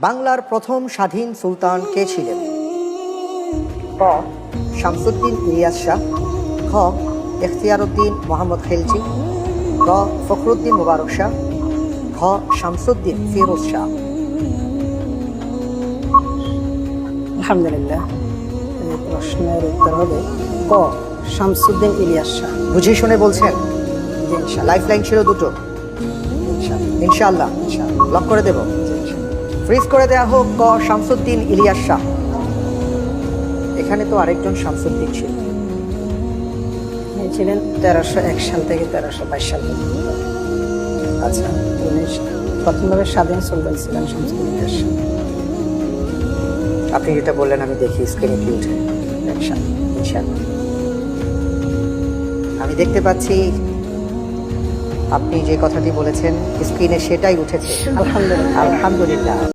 বাংলার প্রথম স্বাধীন সুলতান কে ছিলেন? ক. শামসুদ্দিন ইলিয়াস শাহ, খ. ইখতিয়ারউদ্দিন মোহাম্মদ খিলজি, গ. ফখরুদ্দিন মুবারক শাহ, ঘ. শামসুদ্দিন ফিরোজ শাহ। আলহামদুলিল্লাহ, এই প্রশ্নের উত্তর হবে ক. শামসুদ্দিন ইলিয়াস শাহ। বুঝে শুনে বলছেন? জি, ইনশাআল্লাহ। লাইফ লাইন ছিল দুটো। ইনশাআল্লাহ। ইনশাআল্লাহ ইনশাআল্লাহ। লক করে দেব। জি, ইনশাআল্লাহ। ফ্রিজ করে দেয়া হোক ক. শামসুদ্দিন ইলিয়াস শাহ। এখানে তো আরেকজন শামসুদ্দিন ছিল। তিনি ছিলেন 1301 সাল থেকে 1322 সাল পর্যন্ত। আচ্ছা, উনি প্রথমভাবে স্বাধীন সুলতান ছিলেন শামসুদ্দিন ইলিয়াস শাহ। আপনি যেটা বললেন আমি দেখি স্ক্রিনে কি উঠে। ইনশাআল্লাহ। ইনশাআল্লাহ। আমি দেখতে পাচ্ছি আপনি যে কথাটি বলেছেন স্ক্রিনে সেটাই উঠেছে। আলহামদুলিল্লাহ। আলহামদুলিল্লাহ।